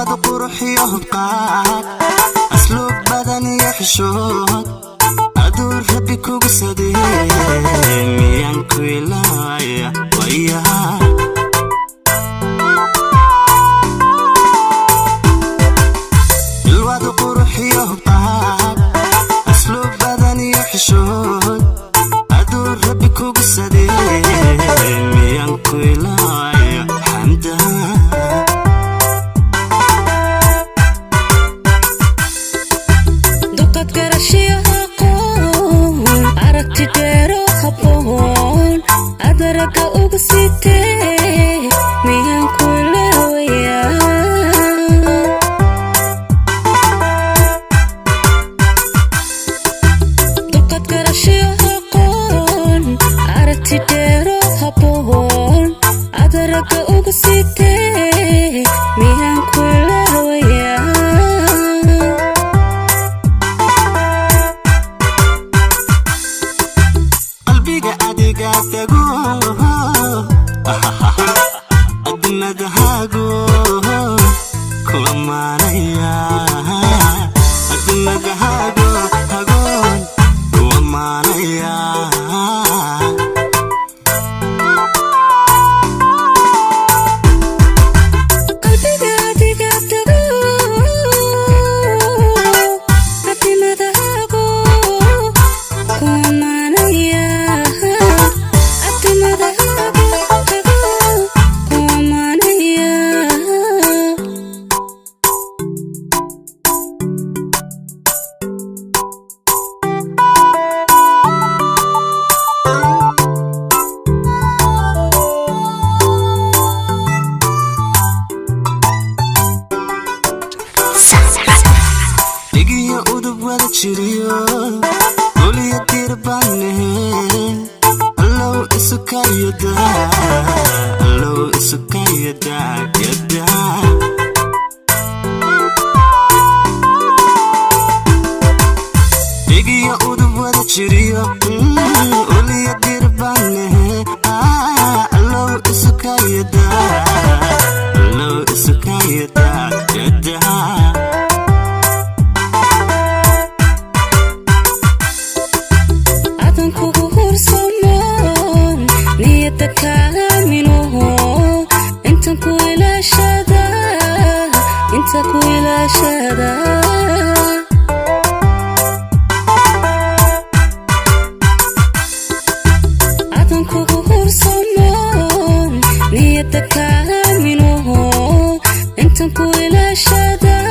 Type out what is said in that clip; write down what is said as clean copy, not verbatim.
قروحي يهقاك أسلوب بدني يحشوك أدور ربك وقصدي ميان كويلايا وياك الواد قروحي يهقاك أسلوب بدني يحشوك أدور ربك وقصدي ميان كويلايا حمدا Diir habboon adaraka uga sitee miyaan kula wayaa dulqaad garashiyo aqoon aragti dheero habboon adaraka uga sitee miyaan kula wayaa Diir Allow isukayada yada Digiya udub wada jiriyo Uliya diir Allow isukayada yada انت كويلا شدا عدن كوكور صمون نيتك منه انت كويلا شدا